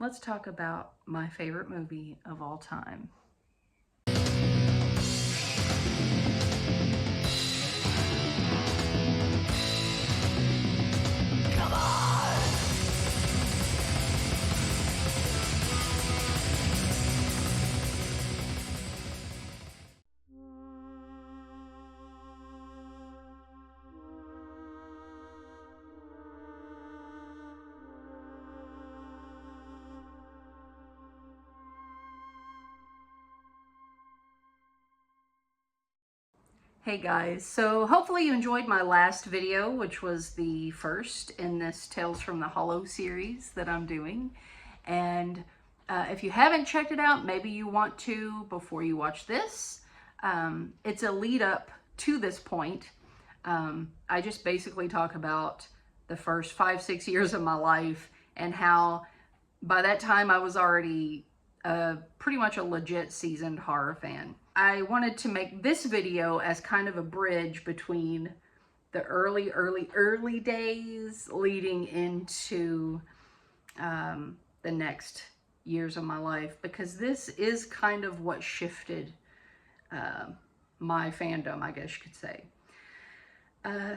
let's talk about my favorite movie of all time. Come on! Hey guys, so hopefully you enjoyed my last video, which was the first in this Tales from the Hollow series that I'm doing. And if you haven't checked it out, maybe you want to before you watch this. It's a lead up to this point. I just basically talk about the first 5-6 years of my life and how by that time I was already pretty much a legit seasoned horror fan. I wanted to make this video as kind of a bridge between the early days leading into the next years of my life, because this is kind of what shifted my fandom, I guess you could say.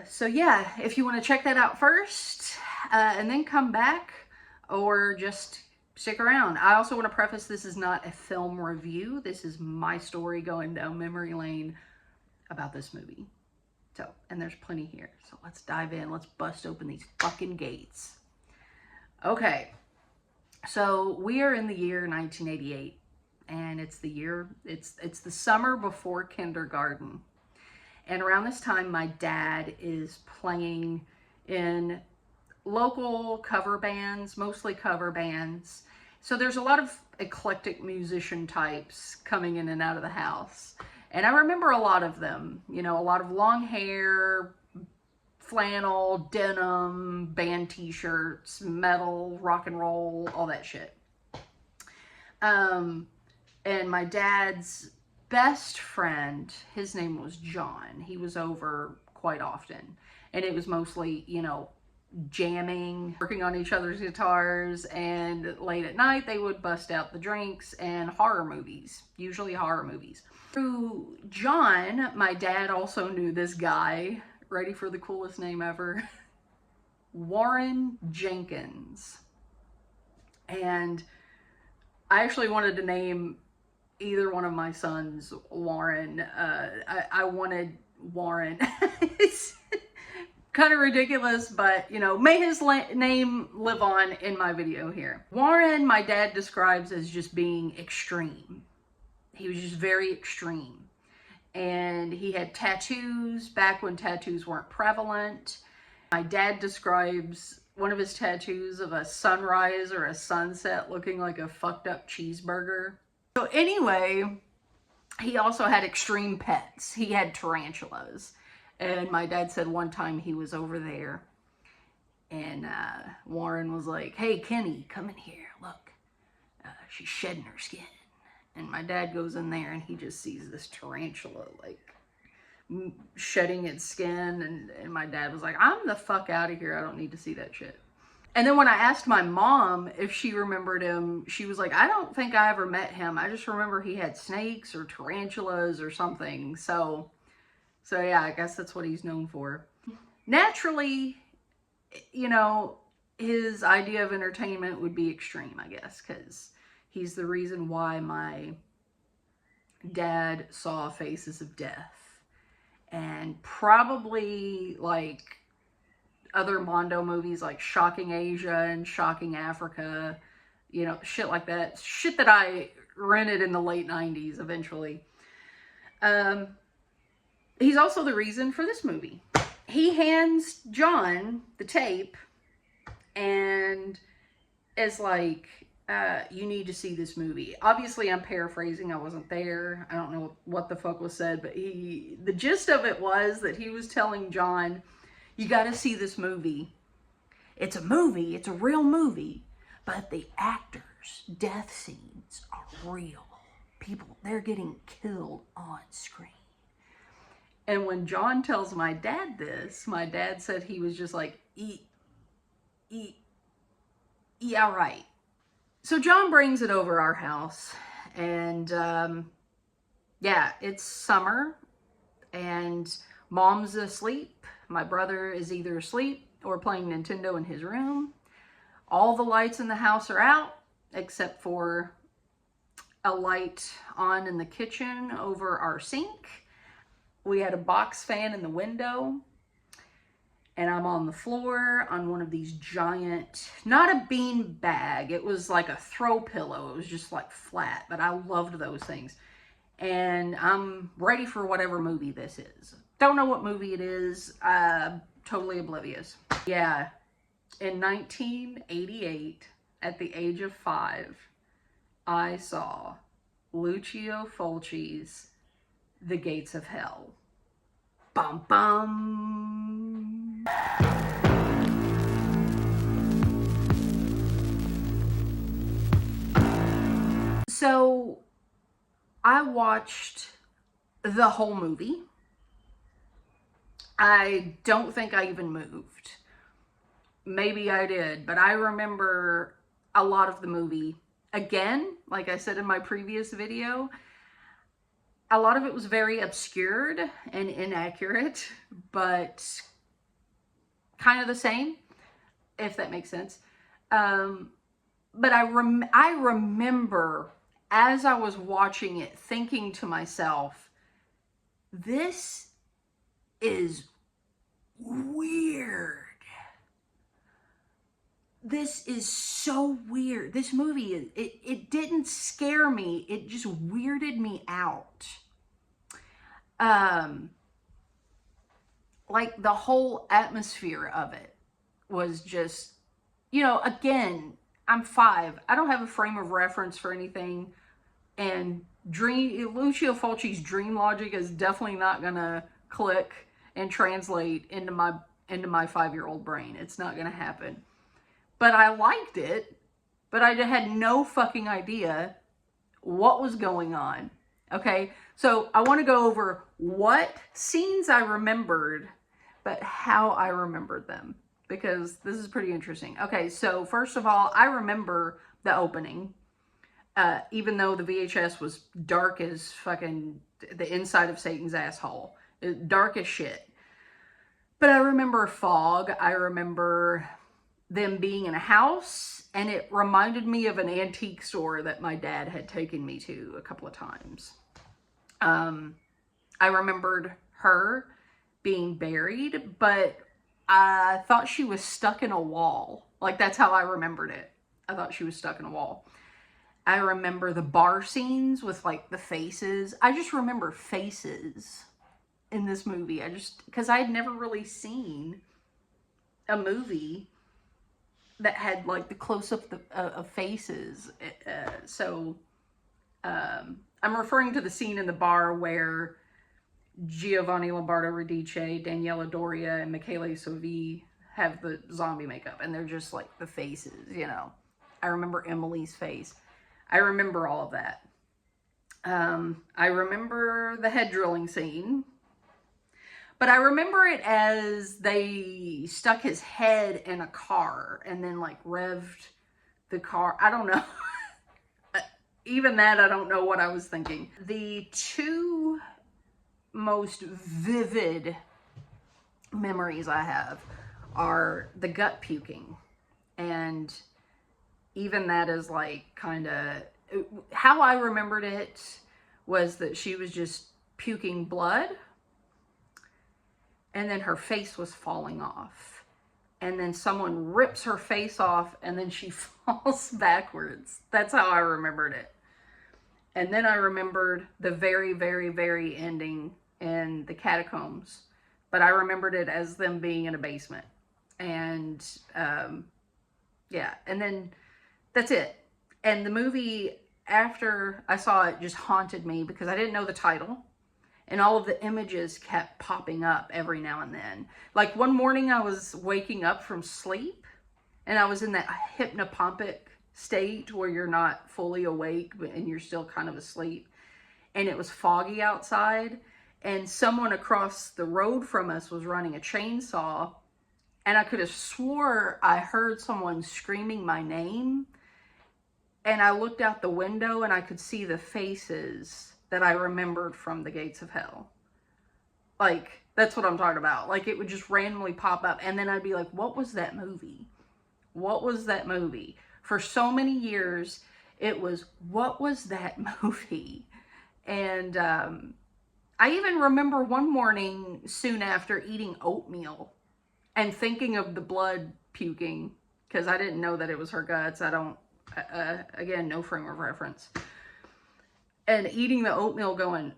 So yeah, if you want to check that out first and then come back, or just stick around. I also want to preface, this is not a film review. This is my story going down memory lane about this movie. So, and there's plenty here. So let's dive in. Let's bust open these fucking gates. Okay. So we are in the year 1988, and it's the summer before kindergarten. And around this time, my dad is playing in local cover bands, mostly cover bands. So there's a lot of eclectic musician types coming in and out of the house. And I remember a lot of them, you know, a lot of long hair, flannel, denim, band t-shirts, metal, rock and roll, all that shit. And my dad's best friend, his name was John. He was over quite often. And it was mostly, you know, jamming, working on each other's guitars, and late at night they would bust out the drinks and horror movies, usually horror movies. Through John, my dad also knew this guy, ready for the coolest name ever, Warren Jenkins. And I actually wanted to name either one of my sons Warren. I wanted Warren. It's kind of ridiculous, but you know, may his name live on in my video here. Warren, my dad describes as just being extreme. He was just very extreme. And he had tattoos back when tattoos weren't prevalent. My dad describes one of his tattoos of a sunrise or a sunset looking like a fucked up cheeseburger. So anyway, he also had extreme pets. He had tarantulas. And my dad said one time he was over there and Warren was like, "Hey, Kenny, come in here. Look, she's shedding her skin." And my dad goes in there and he just sees this tarantula like shedding its skin. And my dad was like, "I'm the fuck out of here. I don't need to see that shit." And then when I asked my mom if she remembered him, she was like, "I don't think I ever met him. I just remember he had snakes or tarantulas or something." So yeah, I guess that's what he's known for. Naturally, you know, his idea of entertainment would be extreme, I guess, because he's the reason why my dad saw Faces of Death. And probably like other Mondo movies like Shocking Asia and Shocking Africa, you know, shit like that. Shit that I rented in the late 90s eventually. He's also the reason for this movie. He hands John the tape and is like, "You need to see this movie." Obviously, I'm paraphrasing. I wasn't there. I don't know what the fuck was said, but the gist of it was that he was telling John, "You got to see this movie. It's a movie. It's a real movie, but the actors' death scenes are real. People, they're getting killed on screen." And when John tells my dad this, my dad said he was just like, yeah, right. So John brings it over our house, and yeah, it's summer, and mom's asleep. My brother is either asleep or playing Nintendo in his room. All the lights in the house are out, except for a light on in the kitchen over our sink. We had a box fan in the window, and I'm on the floor on one of these giant, not a bean bag, it was like a throw pillow. It was just like flat, but I loved those things. And I'm ready for whatever movie this is. Don't know what movie it is. Totally oblivious. Yeah, in 1988, at the age of 5, I saw Lucio Fulci's The Gates of Hell. Bum bum. So I watched the whole movie. I don't think I even moved. Maybe I did, but I remember a lot of the movie. Again, like I said in my previous video, a lot of it was very obscured and inaccurate, but kind of the same, if that makes sense. But I remember as I was watching it thinking to myself, this is weird. This is so weird. This movie, it didn't scare me. It just weirded me out. Like the whole atmosphere of it was just, you know, again, I'm 5. I don't have a frame of reference for anything. And Lucio Fulci's dream logic is definitely not gonna click and translate into my 5-year-old brain. It's not gonna happen. But I liked it, but I had no fucking idea what was going on. Okay, so I want to go over what scenes I remembered, but how I remembered them, because this is pretty interesting. Okay, so first of all, I remember the opening, even though the VHS was dark as fucking the inside of Satan's asshole. Dark as shit. But I remember fog. I remember them being in a house, and it reminded me of an antique store that my dad had taken me to a couple of times. I remembered her being buried, but I thought she was stuck in a wall. Like, that's how I remembered it. I thought she was stuck in a wall. I remember the bar scenes with, like, the faces. I just remember faces in this movie. Because I had never really seen a movie that had like the close-up of faces. I'm referring to the scene in the bar where Giovanni Lombardo Radice, Daniela Doria, and Michele Soavi have the zombie makeup, and they're just like the faces, you know. I remember Emily's face. I remember all of that. I remember the head drilling scene. But I remember it as they stuck his head in a car and then like revved the car. I don't know. Even that, I don't know what I was thinking. The two most vivid memories I have are the gut puking. And even that is like kind of, how I remembered it was that she was just puking blood. And then her face was falling off. And then someone rips her face off, and then she falls backwards. That's how I remembered it. And then I remembered the very, very, very ending in the catacombs. But I remembered it as them being in a basement. And, yeah. And then that's it. And the movie, after I saw it, just haunted me because I didn't know the title. And all of the images kept popping up every now and then. Like one morning I was waking up from sleep and I was in that hypnopompic state where you're not fully awake and you're still kind of asleep. And it was foggy outside and someone across the road from us was running a chainsaw. And I could have swore I heard someone screaming my name. and I looked out the window and I could see the faces that I remembered from The Gates of Hell. Like, that's what I'm talking about. Like, it would just randomly pop up, and then I'd be like, what was that movie? What was that movie? For so many years, it was, what was that movie? And I even remember one morning soon after eating oatmeal and thinking of the blood puking, because I didn't know that it was her guts. I don't, again, no frame of reference. And eating the oatmeal going,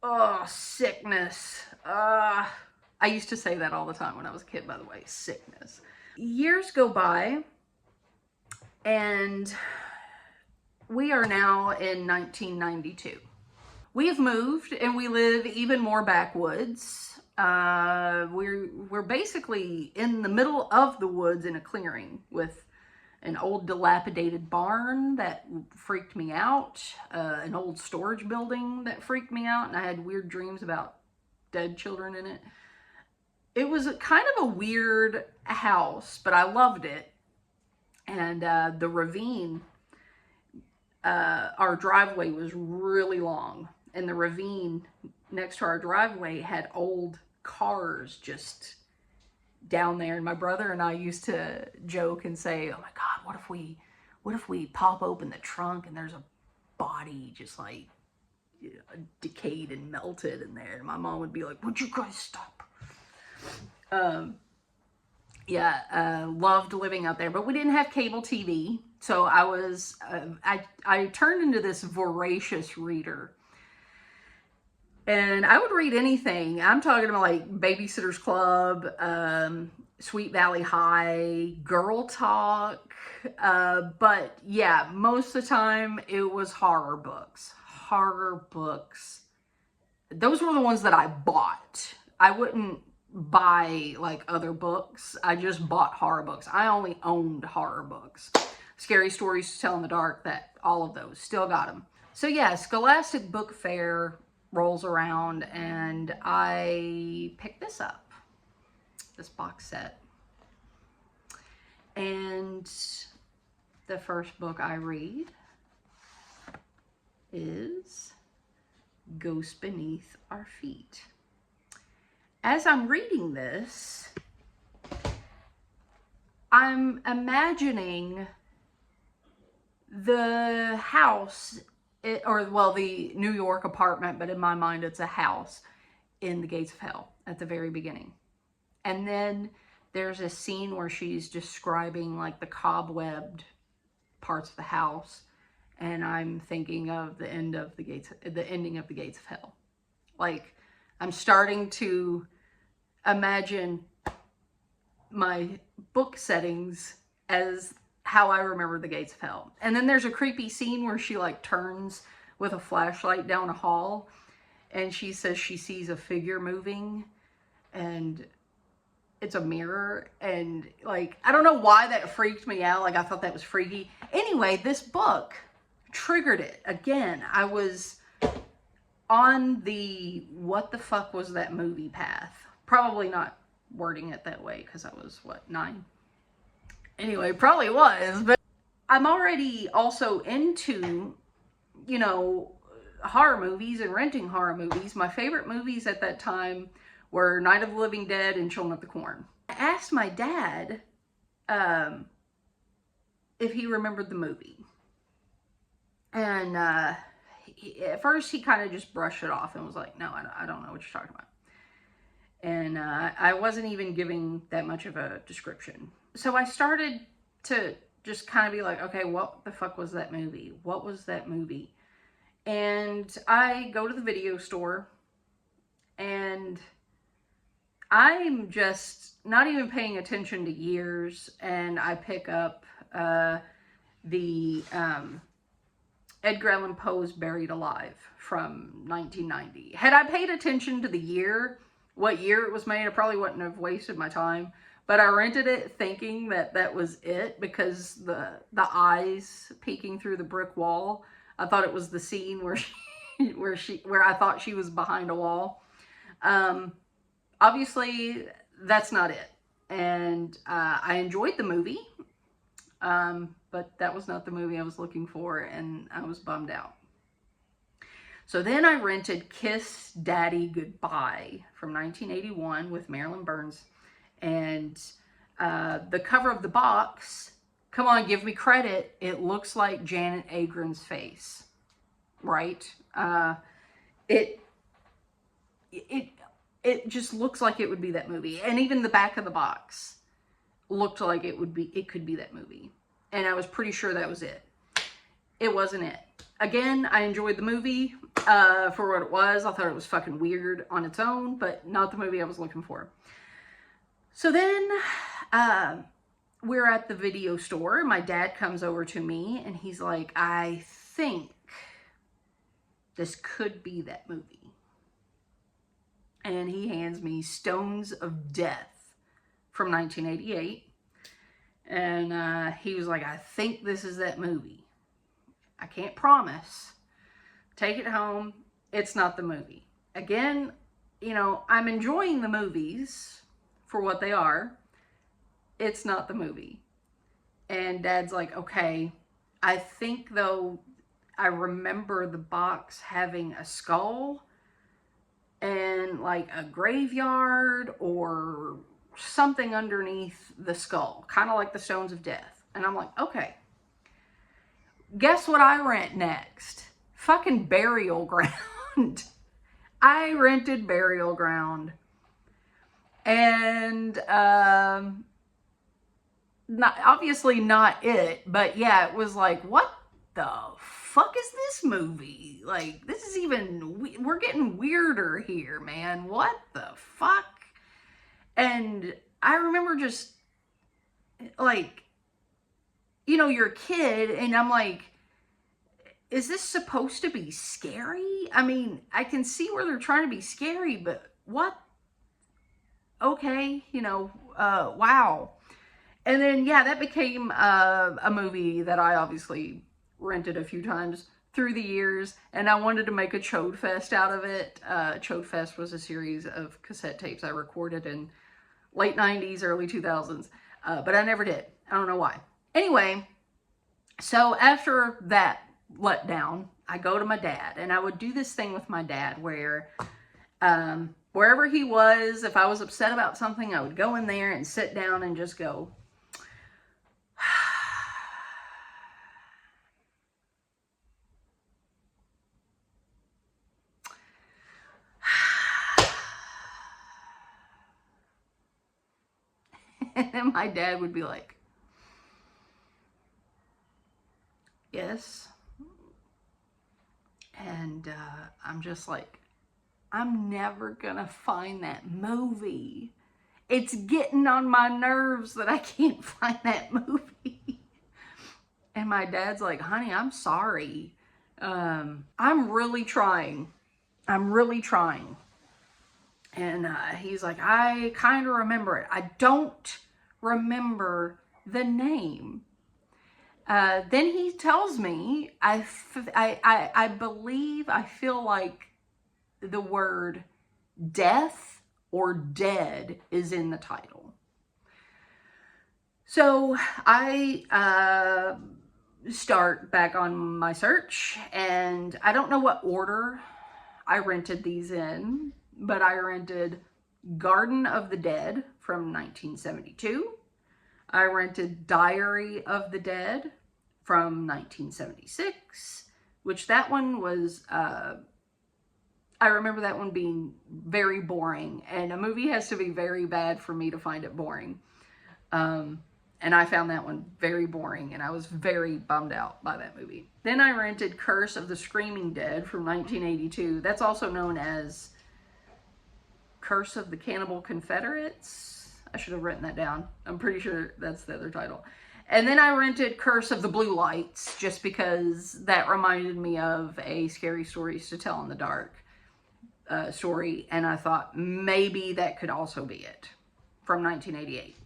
oh, sickness. I used to say that all the time when I was a kid, by the way, sickness. Years go by, and we are now in 1992. We have moved, and we live even more backwoods. We're basically in the middle of the woods in a clearing with an old dilapidated barn that freaked me out, an old storage building that freaked me out, and I had weird dreams about dead children in it. It was kind of a weird house, but I loved it. And the ravine, our driveway was really long, and the ravine next to our driveway had old cars just down there, and my brother and I used to joke and say, oh my God, what if we pop open the trunk and there's a body just like, you know, decayed and melted in there? And my mom would be like, would you guys stop? Loved living out there, but we didn't have cable TV. So I turned into this voracious reader. And I would read anything. I'm talking about like Babysitter's Club, Sweet Valley High, Girl Talk. But yeah, most of the time it was horror books. Horror books. Those were the ones that I bought. I wouldn't buy like other books. I just bought horror books. I only owned horror books. Scary Stories to Tell in the Dark, that all of those. Still got them. So yeah, Scholastic Book Fair rolls around, and I picked this up, this box set. And the first book I read is Ghost Beneath Our Feet. As I'm reading this, I'm imagining the house, the New York apartment, but in my mind it's a house in The Gates of Hell at the very beginning. And then there's a scene where she's describing like the cobwebbed parts of the house, and I'm thinking of the ending of The Gates of Hell. Like, I'm starting to imagine my book settings as how I remember The Gates of Hell. And then there's a creepy scene where she like turns with a flashlight down a hall, and she says she sees a figure moving, and it's a mirror. And like, I don't know why that freaked me out. Like, I thought that was freaky. Anyway, this book triggered it again. I was on the what the fuck was that movie path. Probably not wording it that way because I was, what, 9? Anyway, probably was, but I'm already also into, you know, horror movies and renting horror movies. My favorite movies at that time were Night of the Living Dead and Children of the Corn. I asked my dad if he remembered the movie. And at first he kind of just brushed it off and was like, no, I don't know what you're talking about. And I wasn't even giving that much of a description. So I started to just kind of be like, okay, what the fuck was that movie? What was that movie? And I go to the video store, and I'm just not even paying attention to years, and I pick up the Edgar Allan Poe's Buried Alive from 1990. Had I paid attention to the year, what year it was made, I probably wouldn't have wasted my time. But I rented it thinking that that was it, because the eyes peeking through the brick wall, I thought it was the scene where where I thought she was behind a wall. Obviously, that's not it. And I enjoyed the movie. But that was not the movie I was looking for, and I was bummed out. So then I rented Kiss Daddy Goodbye from 1981 with Marilyn Burns. And the cover of the box, come on, give me credit, it looks like Janet Agron's face, right? It just looks like it would be that movie. And even the back of the box looked like it could be that movie. And I was pretty sure that was it. It wasn't it. Again, I enjoyed the movie for what it was. I thought it was fucking weird on its own, but not the movie I was looking for. So then we're at the video store. My dad comes over to me and he's like, I think this could be that movie. And he hands me Stones of Death from 1988. And he was like, I think this is that movie. I can't promise. Take it home. It's not the movie. Again, you know, I'm enjoying the movies for what they are. It's not the movie. And Dad's like, okay. I think, though, I remember the box having a skull and like a graveyard or something underneath the skull, kind of like the Stones of Death. And I'm like, okay. Guess what I rent next? Fucking Burial Ground. I rented Burial Ground. And obviously not it, but yeah, it was like, what the fuck is this movie? Like, this is even, we're getting weirder here, man. What the fuck? And I remember just, like, you know, you're a kid, and I'm like, is this supposed to be scary? I mean, I can see where they're trying to be scary, but what? Okay, you know, wow. And then, yeah, that became a movie that I obviously rented a few times through the years, and I wanted to make a Chode Fest out of it. Chode Fest was a series of cassette tapes I recorded in late 90s, early 2000s, but I never did. I don't know why. Anyway, so after that letdown, I go to my dad, and I would do this thing with my dad where wherever he was, if I was upset about something, I would go in there and sit down and just go, and then my dad would be like, yes. And I'm just like, I'm never gonna find that movie. It's getting on my nerves that I can't find that movie. And my dad's like, honey, I'm sorry. I'm really trying. I'm really trying. And he's like, I kind of remember it. I don't remember the name. Then he tells me, I believe, I feel like the word death or dead is in the title. So I start back on my search, and I don't know what order I rented these in, but I rented Garden of the Dead from 1972. I rented Diary of the Dead from 1976, which that one was, I remember that one being very boring, and a movie has to be very bad for me to find it boring. And I found that one very boring, and I was very bummed out by that movie. Then I rented Curse of the Screaming Dead from 1982. That's also known as Curse of the Cannibal Confederates. I should have written that down. I'm pretty sure that's the other title. And then I rented Curse of the Blue Lights, just because that reminded me of a Scary Stories to Tell in the Dark story, and I thought maybe that could also be it, from 1988.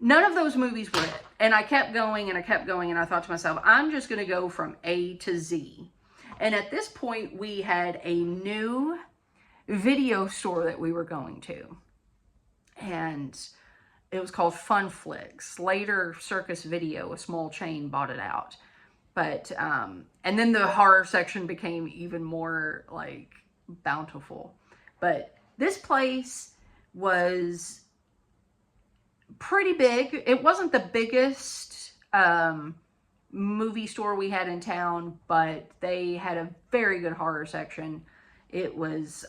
None of those movies were it, and I kept going and I kept going, and I thought to myself, I'm just going to go from A to Z. And at this point, we had a new video store that we were going to, and it was called Fun Flicks. Later, Circus Video, a small chain, bought it out. But, and then the horror section became even more, like, bountiful. But this place was pretty big. It wasn't the biggest movie store we had in town, but they had a very good horror section. It was,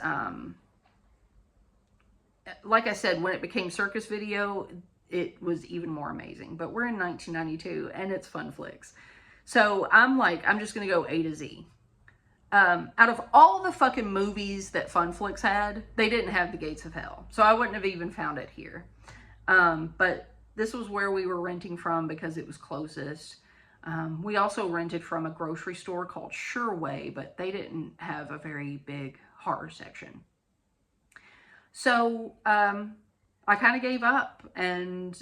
like I said, when it became Circus Video, it was even more amazing. But we're in 1992, and it's Fun Flicks. So I'm like, I'm just going to go A to Z. Out of all the fucking movies that Fun Flicks had, they didn't have The Gates of Hell. So I wouldn't have even found it here. But this was where we were renting from because it was closest. We also rented from a grocery store called Sureway, but they didn't have a very big horror section. So I kind of gave up and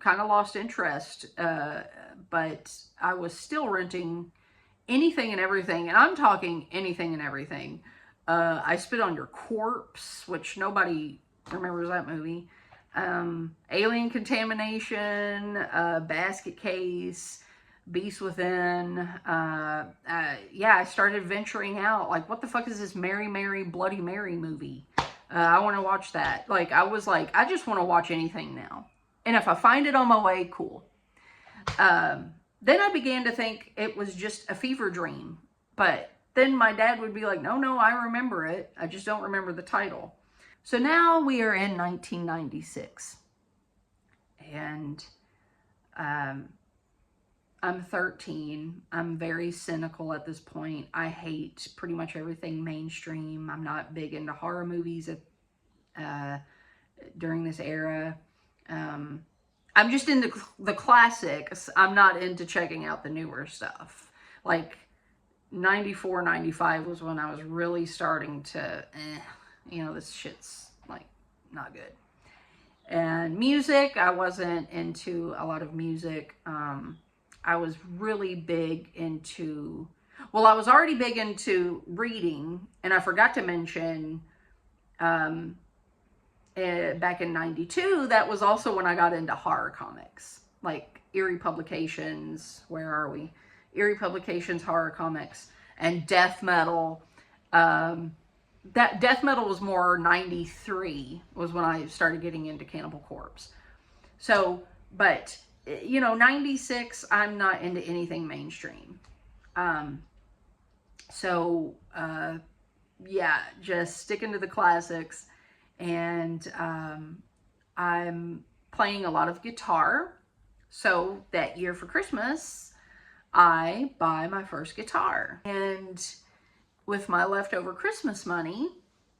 kind of lost interest, but I was still renting anything and everything, and I'm talking anything and everything. I Spit on Your Corpse, which nobody remembers that movie. Alien Contamination, Basket Case, Beast Within. Yeah, I started venturing out. Like, what the fuck is this Mary, Mary, Bloody Mary movie? I want to watch that. Like, I was like, I just want to watch anything now. And if I find it on my way, cool. Then I began to think it was just a fever dream. But then my dad would be like, no, no, I remember it. I just don't remember the title. So now we are in 1996. And I'm 13. I'm very cynical at this point. I hate pretty much everything mainstream. I'm not big into horror movies during this era. I'm just into the classics. I'm not into checking out the newer stuff. Like 94, 95 was when I was really starting to, you know, this shit's like not good. And music, I wasn't into a lot of music. I was really big into, well, I was already big into reading, and I forgot to mention, back in 92, that was also when I got into horror comics, like Eerie Publications, where are we? Eerie Publications, horror comics, and death metal. That death metal was more 93, was when I started getting into Cannibal Corpse. So, but, you know, 96, I'm not into anything mainstream. Yeah, just sticking to the classics. And I'm playing a lot of guitar. So that year for Christmas, I buy my first guitar. And with my leftover Christmas money,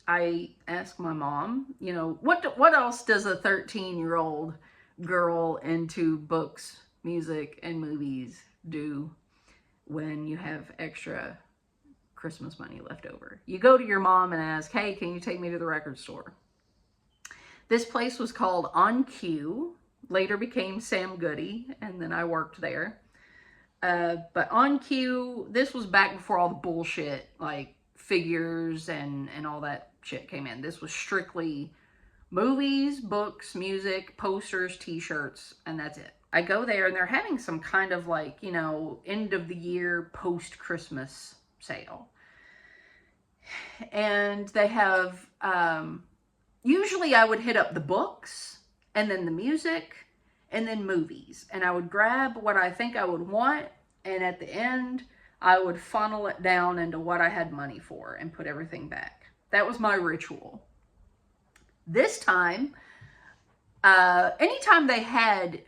I ask my mom, you know, what else does a 13-year-old girl into books, music, and movies do when you have extra Christmas money left over? You go to your mom and ask, hey, can you take me to the record store? This place was called On Cue, later became Sam Goody, and then I worked there. But On Cue, this was back before all the bullshit, like figures and all that shit came in. This was strictly movies, books, music, posters, t-shirts, and that's it. I go there and they're having some kind of like, you know, end of the year post-Christmas sale. And they have, usually I would hit up the books and then the music and then movies. And I would grab what I think I would want, and at the end, I would funnel it down into what I had money for and put everything back. That was my ritual. This time, anytime they had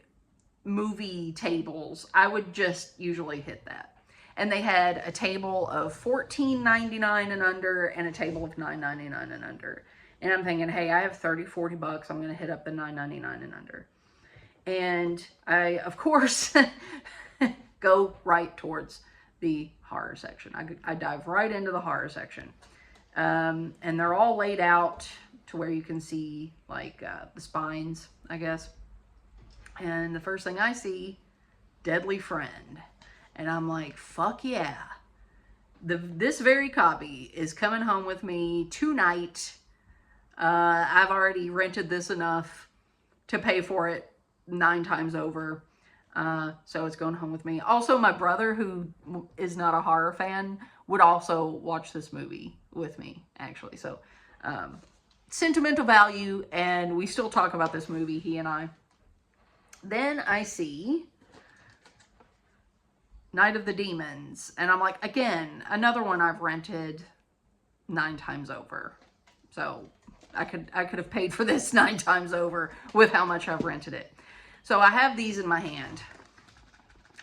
movie tables, I would just usually hit that. And they had a table of $14.99 and under and a table of $9.99 and under. And I'm thinking, hey, I have 30, 40 bucks. I'm going to hit up the $9.99 and under. And I, of course, go right towards the horror section. I dive right into the horror section. And they're all laid out to where you can see, like, the spines, I guess. And the first thing I see, Deadly Friend. And I'm like, fuck yeah. This very copy is coming home with me tonight. I've already rented this enough to pay for it 9 times over. So it's going home with me. Also, my brother, who is not a horror fan, would also watch this movie with me, actually. So, sentimental value, and we still talk about this movie, he and I. Then I see Night of the Demons, and I'm like, again, another one I've rented 9 times over. So I could have paid for this 9 times over with how much I've rented it. So I have these in my hand,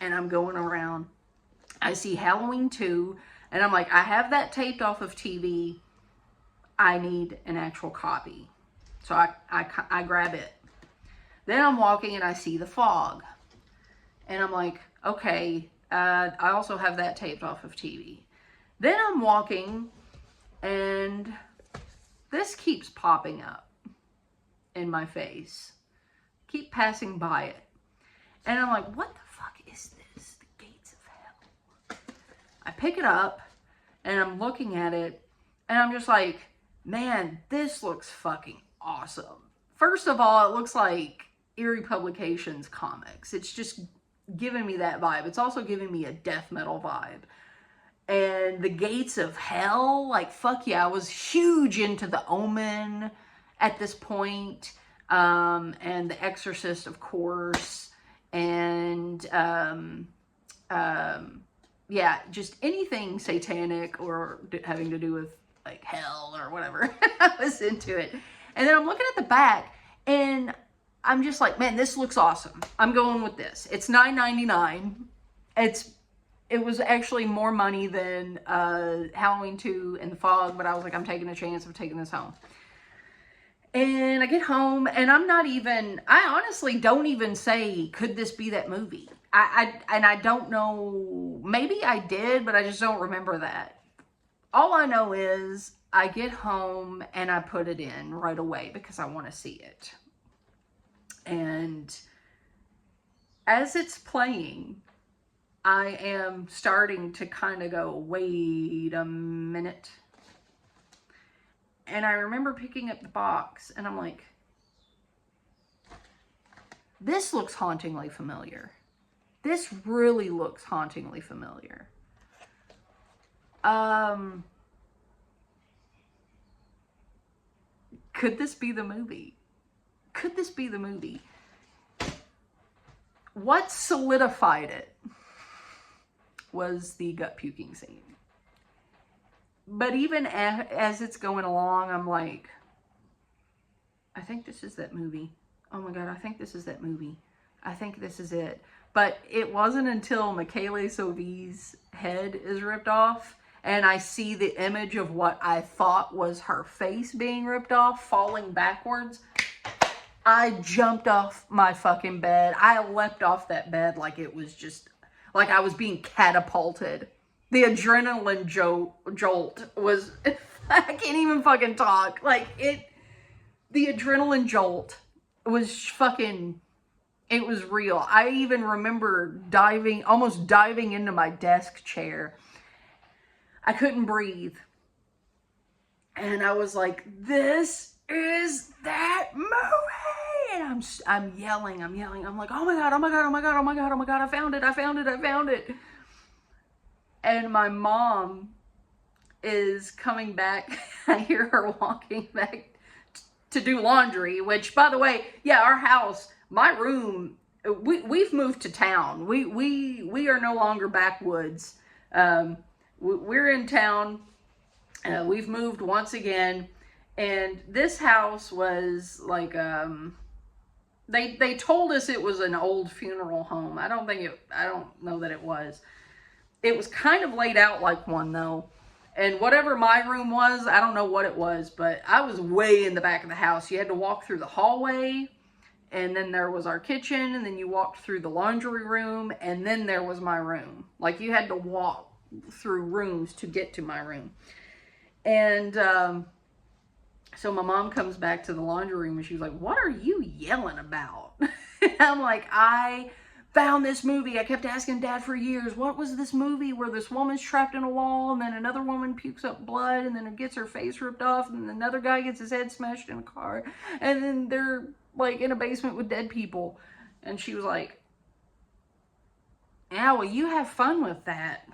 and I'm going around. I see Halloween 2, and I'm like, I have that taped off of TV. I need an actual copy. So I grab it. Then I'm walking, and I see The Fog. And I'm like, okay, I also have that taped off of TV. Then I'm walking, and this keeps popping up in my face. Keep passing by it. And I'm like, what the fuck is this? The Gates of Hell. I pick it up, and I'm looking at it, and I'm just like, man, this looks fucking awesome. First of all, it looks like Eerie Publications comics. It's just giving me that vibe. It's also giving me a death metal vibe. And the Gates of Hell, like, fuck yeah, I was huge into The Omen at this point. And The Exorcist, of course. And, yeah, just anything satanic or having to do with, like, hell or whatever. I was into it. And then I'm looking at the back, and I'm just like, man, this looks awesome. I'm going with this. It's $9.99. It was actually more money than Halloween 2 and The Fog, but I was like, I'm taking a chance of taking this home. And I get home, and I honestly don't even say, could this be that movie? I don't know, maybe I did, but I just don't remember that. All I know is I get home, and I put it in right away because I want to see it. And as it's playing, I am starting to kind of go, wait a minute. And I remember picking up the box, and I'm like, this looks hauntingly familiar. This really looks hauntingly familiar. Could this be the movie? Could this be the movie? What solidified it was the gut puking scene. But even as it's going along, I'm like, I think this is that movie. Oh my God, I think this is that movie. I think this is it. But it wasn't until Michele Soavi's head is ripped off, and I see the image of what I thought was her face being ripped off, falling backwards. I jumped off my fucking bed. I leapt off that bed like it was just, like I was being catapulted. The adrenaline jolt was, I can't even fucking talk. The adrenaline jolt was fucking, it was real. I even remember almost diving into my desk chair. I couldn't breathe. And I was like, this is that movie. And I'm yelling. I'm like, oh my God, oh my God, oh my God, oh my God, oh my God, I found it. And my mom is coming back. I hear her walking back to do laundry, which, by the way, yeah, our house, my room, we've moved to town. We are no longer backwoods. We're in town. We've moved once again. And this house was like, they told us it was an old funeral home. I don't know that it was. It was kind of laid out like one, though. And whatever my room was, I don't know what it was, but I was way in the back of the house. You had to walk through the hallway, and then there was our kitchen, and then you walked through the laundry room, and then there was my room. Like, you had to walk through rooms to get to my room. And so my mom comes back to the laundry room, and she's like, what are you yelling about? And I'm like, I found this movie. I kept asking Dad for years, what was this movie where this woman's trapped in a wall, and then another woman pukes up blood, and then it gets her face ripped off, and another guy gets his head smashed in a car, and then they're like in a basement with dead people. And she was like, yeah, well, you have fun with that.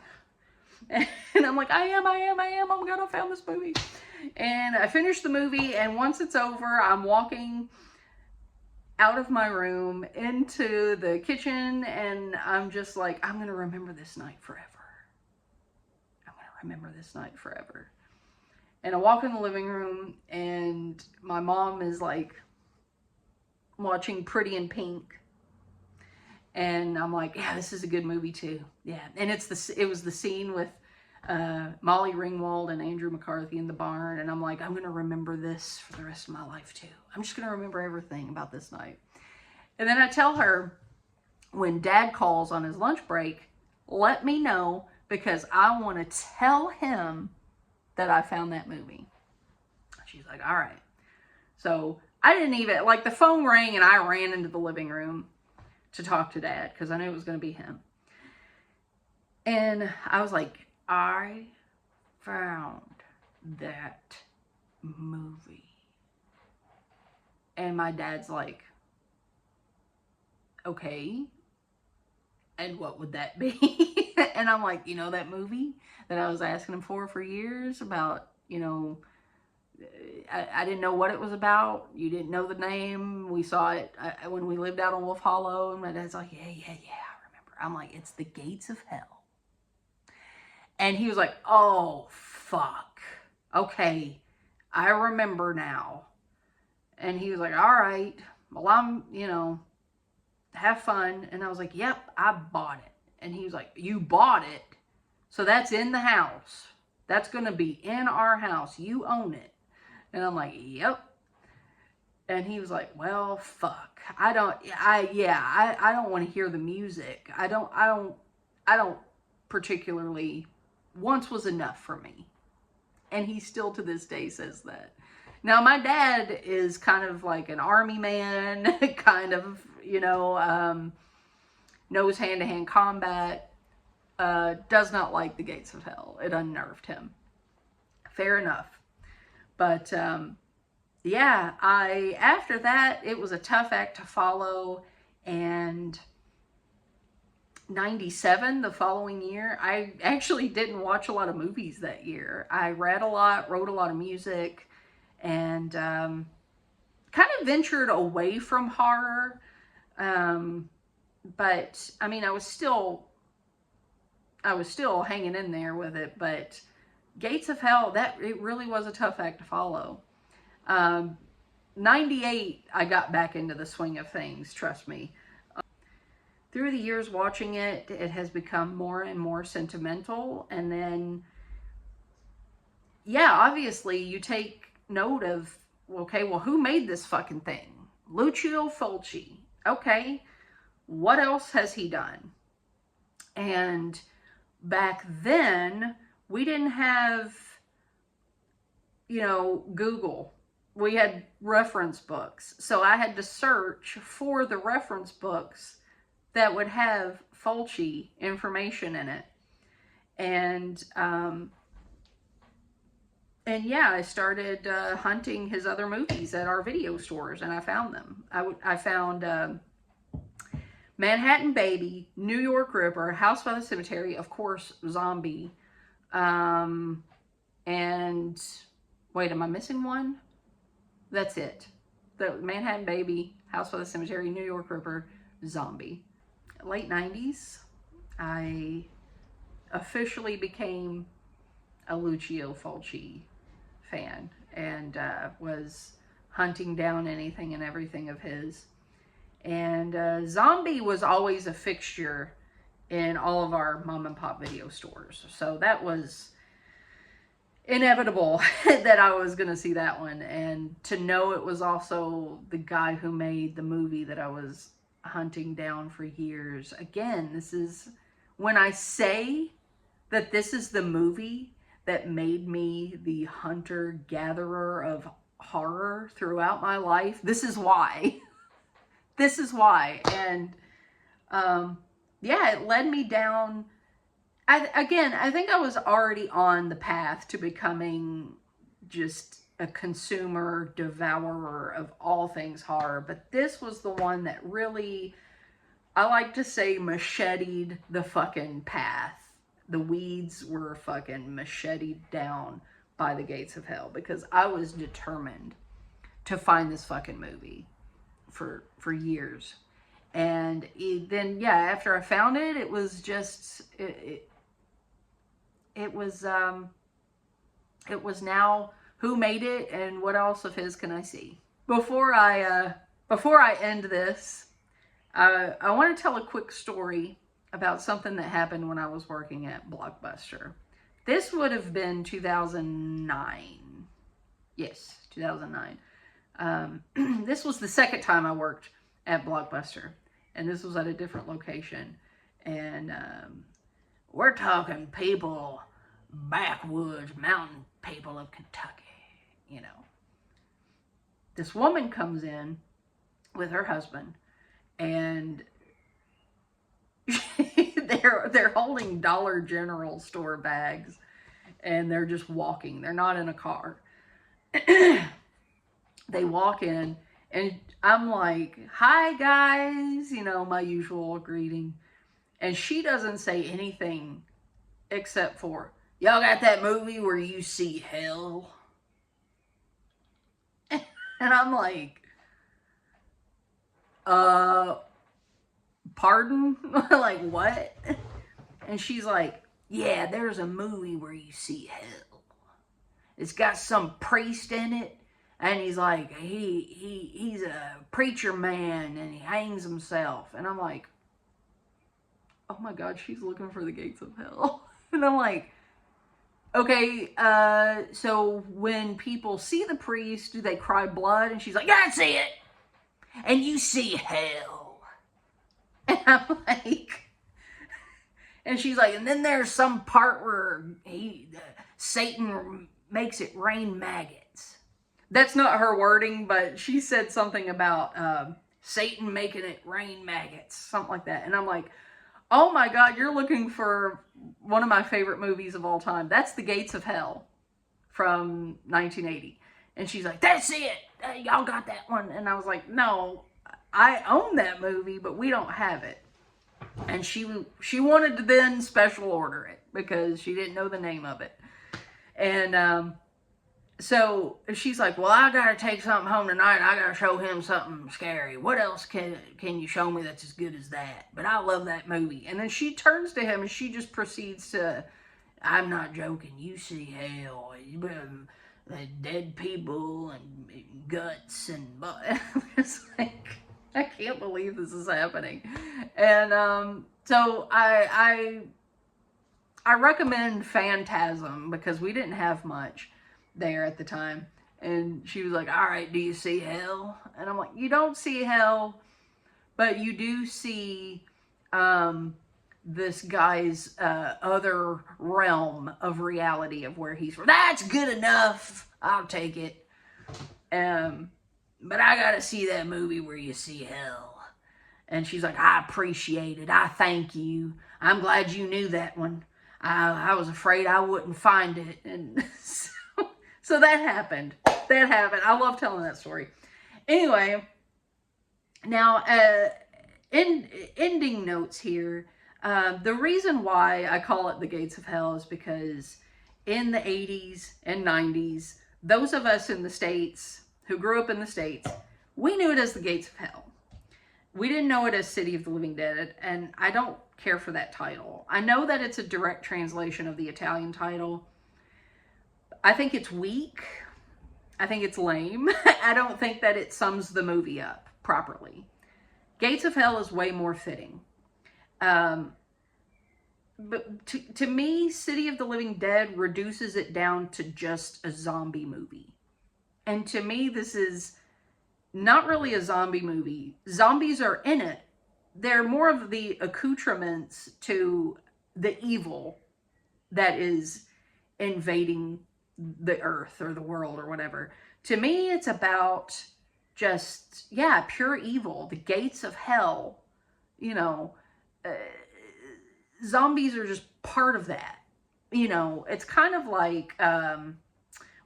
And I'm like, I am. Oh my God, I found this movie. And I finished the movie, and once it's over, I'm walking out of my room into the kitchen, and I'm just like, I'm going to remember this night forever. I'm going to remember this night forever. And I walk in the living room, and my mom is like watching Pretty in Pink. And I'm like, yeah, this is a good movie too. Yeah. And it was the scene with Molly Ringwald and Andrew McCarthy in the barn. And I'm like, I'm going to remember this for the rest of my life too. I'm just going to remember everything about this night. And then I tell her, when Dad calls on his lunch break, let me know, because I want to tell him that I found that movie. She's like, all right. So I didn't even, like, the phone rang and I ran into the living room to talk to Dad, because I knew it was going to be him. And I was like, I found that movie. And my dad's like, okay, and what would that be? And I'm like, you know, that movie that I was asking him for years about, you know, I didn't know what it was about. You didn't know the name. We saw it when we lived out on Wolf Hollow, and my dad's like, yeah, I remember. I'm like, it's The Gates of Hell. And he was like, oh, fuck. Okay, I remember now. And he was like, all right, well, I'm, you know, have fun. And I was like, yep, I bought it. And he was like, you bought it? So that's in the house. That's going to be in our house. You own it. And I'm like, yep. And he was like, well, fuck. I don't want to hear the music. I don't particularly, once was enough for me. And he still to this day says that. Now, my dad is kind of like an army man, kind of, you know, knows hand-to-hand combat, does not like The Gates of Hell. It unnerved him. Fair enough. But, yeah, after that, it was a tough act to follow. And 97, the following year, I actually didn't watch a lot of movies that year. I read a lot, wrote a lot of music, and kind of ventured away from horror. But, I mean, I was still hanging in there with it. But Gates of Hell, it really was a tough act to follow. 98, I got back into the swing of things, trust me. Through the years watching it, it has become more and more sentimental. And then, yeah, obviously you take note of, okay, well, who made this fucking thing? Lucio Fulci. Okay, what else has he done? And back then, we didn't have, you know, Google. We had reference books. So I had to search for the reference books that would have Fulci information in it. And yeah, I started hunting his other movies at our video stores, and I found them. I found Manhattan Baby, New York Ripper, House by the Cemetery, of course, Zombie. And wait, am I missing one? That's it. The Manhattan Baby, House by the Cemetery, New York Ripper, Zombie. Late 90s, I officially became a Lucio Fulci fan, and was hunting down anything and everything of his. And Zombie was always a fixture in all of our mom and pop video stores. So that was inevitable that I was going to see that one. And to know it was also the guy who made the movie that I was hunting down for years. Again, this is, when I say that this is the movie that made me the hunter-gatherer of horror throughout my life, this is why. This is why. And yeah, it led me down. I think I was already on the path to becoming just a consumer, devourer of all things horror, but this was the one that really, I like to say, macheted the fucking path. The weeds were fucking macheted down by the gates of hell, because I was determined to find this fucking movie for years. And then, yeah, after I found it, it was just, it was now, who made it and what else of his can I see? Before I end this, I want to tell a quick story about something that happened when I was working at Blockbuster. This would have been 2009. Yes, 2009. This was the second time I worked at Blockbuster, and this was at a different location. And we're talking people, backwoods, mountain people of Kentucky, you know. This woman comes in with her husband, and they're holding Dollar General store bags, and they're just walking. They're not in a car. They walk in, and I'm like, "Hi guys," you know, my usual greeting. And she doesn't say anything except for, "Y'all got that movie where you see hell?" And I'm like, pardon? Like, what? And she's like, "Yeah, there's a movie where you see hell. It's got some priest in it, and he's like, he's a preacher man, and he hangs himself." And I'm like, oh my God, she's looking for the gates of hell. And I'm like, okay, so when people see the priest, do they cry blood? And she's like, "Yeah, I see it. And you see hell." And I'm like, and she's like, "And then there's some part where Satan makes it rain maggots." That's not her wording, but she said something about Satan making it rain maggots, something like that. And I'm like, oh my God, you're looking for one of my favorite movies of all time. That's The Gates of Hell from 1980. And she's like, "That's it. Y'all got that one." And I was like, "No, I own that movie, but we don't have it." And she wanted to then special order it because she didn't know the name of it. And so she's like, "Well, I gotta take something home tonight. I gotta show him something scary. What else can you show me that's as good as that? But I love that movie." And then she turns to him and she just proceeds to, "I'm not joking. You see hell. Dead people and guts and..." It's like, I can't believe this is happening. And so I recommend Phantasm because we didn't have much there at the time. And she was like, "All right, do you see hell?" And I'm like, "You don't see hell, but you do see this guy's other realm of reality of where he's from. That's good enough. I'll take it. But I gotta see that movie where you see hell." And she's like, "I appreciate it. I thank you. I'm glad you knew that one. I was afraid I wouldn't find it." And so that happened. I love telling that story. Anyway, now, ending notes here. The reason why I call it the Gates of Hell is because in the 80s and 90s, those of us in the States who grew up in the States, we knew it as the Gates of Hell. We didn't know it as City of the Living Dead, and I don't care for that title. I know that it's a direct translation of the Italian title. I think it's weak. I think it's lame. I don't think that it sums the movie up properly. Gates of Hell is way more fitting. But to me, City of the Living Dead reduces it down to just a zombie movie. And to me, this is not really a zombie movie. Zombies are in it. They're more of the accoutrements to the evil that is invading the earth or the world or whatever. To me, it's about just, yeah, pure evil. The gates of hell, you know, zombies are just part of that. You know, it's kind of like,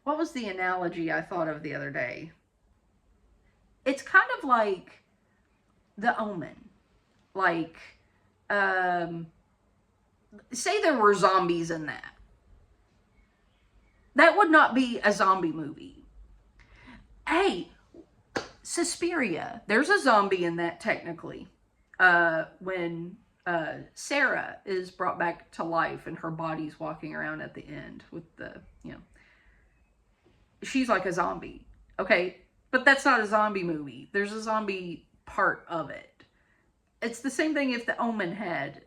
what was the analogy I thought of the other day? It's kind of like The Omen. Like, say there were zombies in that. That would not be a zombie movie. Hey, Suspiria. There's a zombie in that, technically. When Sarah is brought back to life and her body's walking around at the end with the, you know, she's like a zombie. Okay, but that's not a zombie movie. There's a zombie part of it. It's the same thing if The Omen had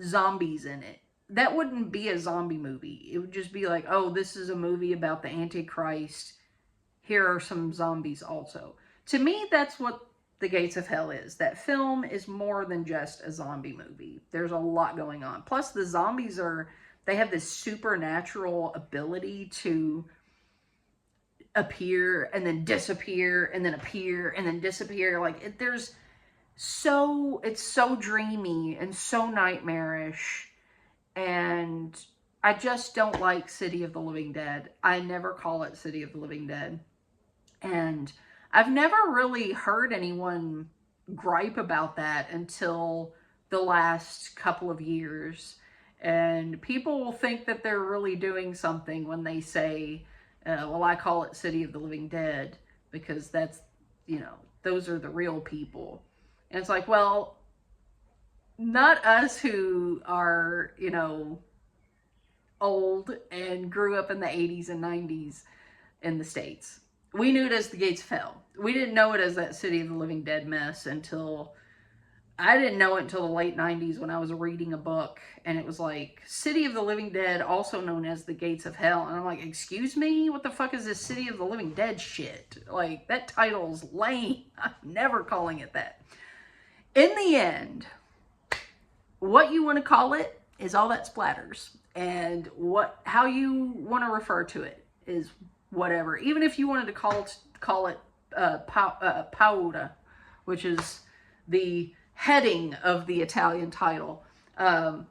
zombies in it. That wouldn't be a zombie movie. It would just be like, oh, this is a movie about the Antichrist. Here are some zombies also. To me, that's what The Gates of Hell is. That film is more than just a zombie movie. There's a lot going on. Plus, the zombies they have this supernatural ability to appear and then disappear and then appear and then disappear. Like, it's so dreamy and so nightmarish. And I just don't like City of the Living Dead. I never call it City of the Living Dead. And I've never really heard anyone gripe about that until the last couple of years. And people will think that they're really doing something when they say, well, I call it City of the Living Dead because that's, you know, those are the real people. And it's like, well, not us who are, you know, old and grew up in the 80s and 90s in the States. We knew it as The Gates of Hell. We didn't know it as that City of the Living Dead mess until, I didn't know it until the late 90s when I was reading a book and it was like, City of the Living Dead, also known as The Gates of Hell. And I'm like, excuse me? What the fuck is this City of the Living Dead shit? Like, that title's lame. I'm never calling it that. In the end, what you want to call it is all that splatters. And how you want to refer to it is whatever. Even if you wanted to call it Paura, which is the heading of the Italian title. There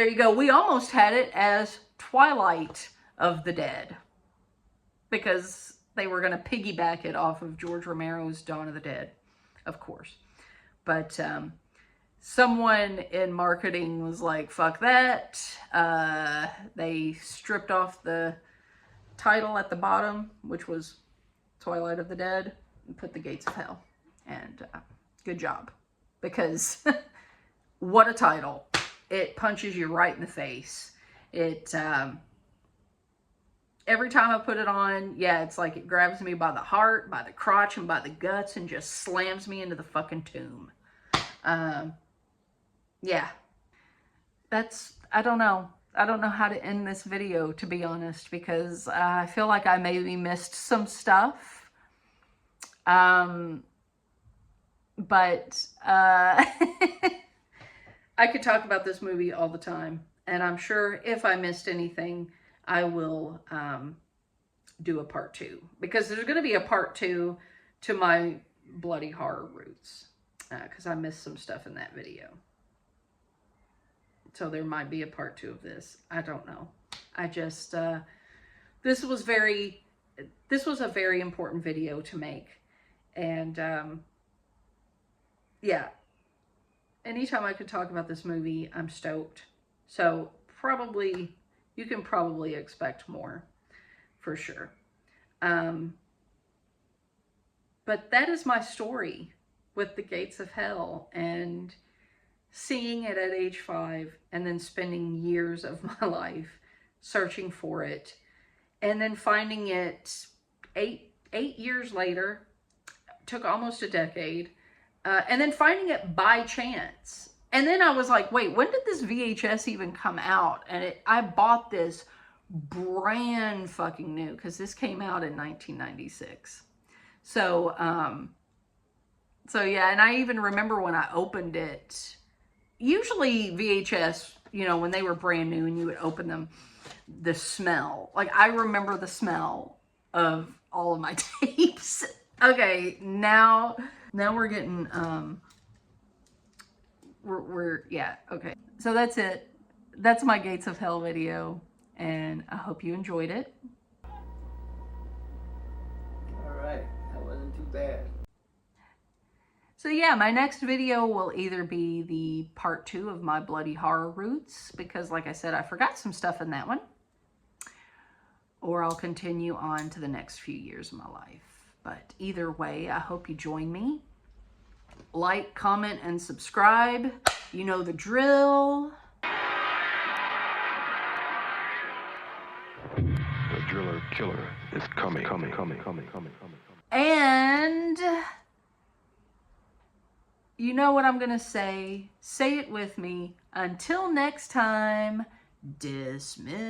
you go. We almost had it as Twilight of the Dead because they were going to piggyback it off of George Romero's Dawn of the Dead, of course. But someone in marketing was like, fuck that. They stripped off the title at the bottom, which was Twilight of the Dead, and put The Gates of Hell. And good job. Because what a title. It punches you right in the face. It, every time I put it on, yeah, it's like it grabs me by the heart, by the crotch, and by the guts, and just slams me into the fucking tomb. Yeah. I don't know. I don't know how to end this video, to be honest, because I feel like I maybe missed some stuff. But I could talk about this movie all the time, and I'm sure if I missed anything, I will do a part 2, because there's going to be a part 2 to my bloody horror roots, because I missed some stuff in that video. So there might be a part 2 of this. I don't know. I just, this was a very important video to make. And, yeah, anytime I could talk about this movie, I'm stoked. So you can probably expect more, for sure. But that is my story with The Gates of Hell, and seeing it at age 5 and then spending years of my life searching for it, and then finding it eight years later, took almost a decade, and then finding it by chance. And then I was like, wait, when did this VHS even come out? And I bought this brand fucking new, because this came out in 1996. So yeah, and I even remember when I opened it. Usually VHS, you know, when they were brand new and you would open them, the smell. Like, I remember the smell of all of my tapes. Okay, now we're getting, yeah, okay. So that's it. That's my Gates of Hell video, and I hope you enjoyed it. bad. So yeah, my next video will either be the part 2 of my bloody horror roots, because like I said, I forgot some stuff in that one, or I'll continue on to the next few years of my life. But either way, I hope you join me. Like, comment, and subscribe. You know the drill. The driller killer is coming. And you know what I'm gonna say. Say it with me. Until next time, dismissed.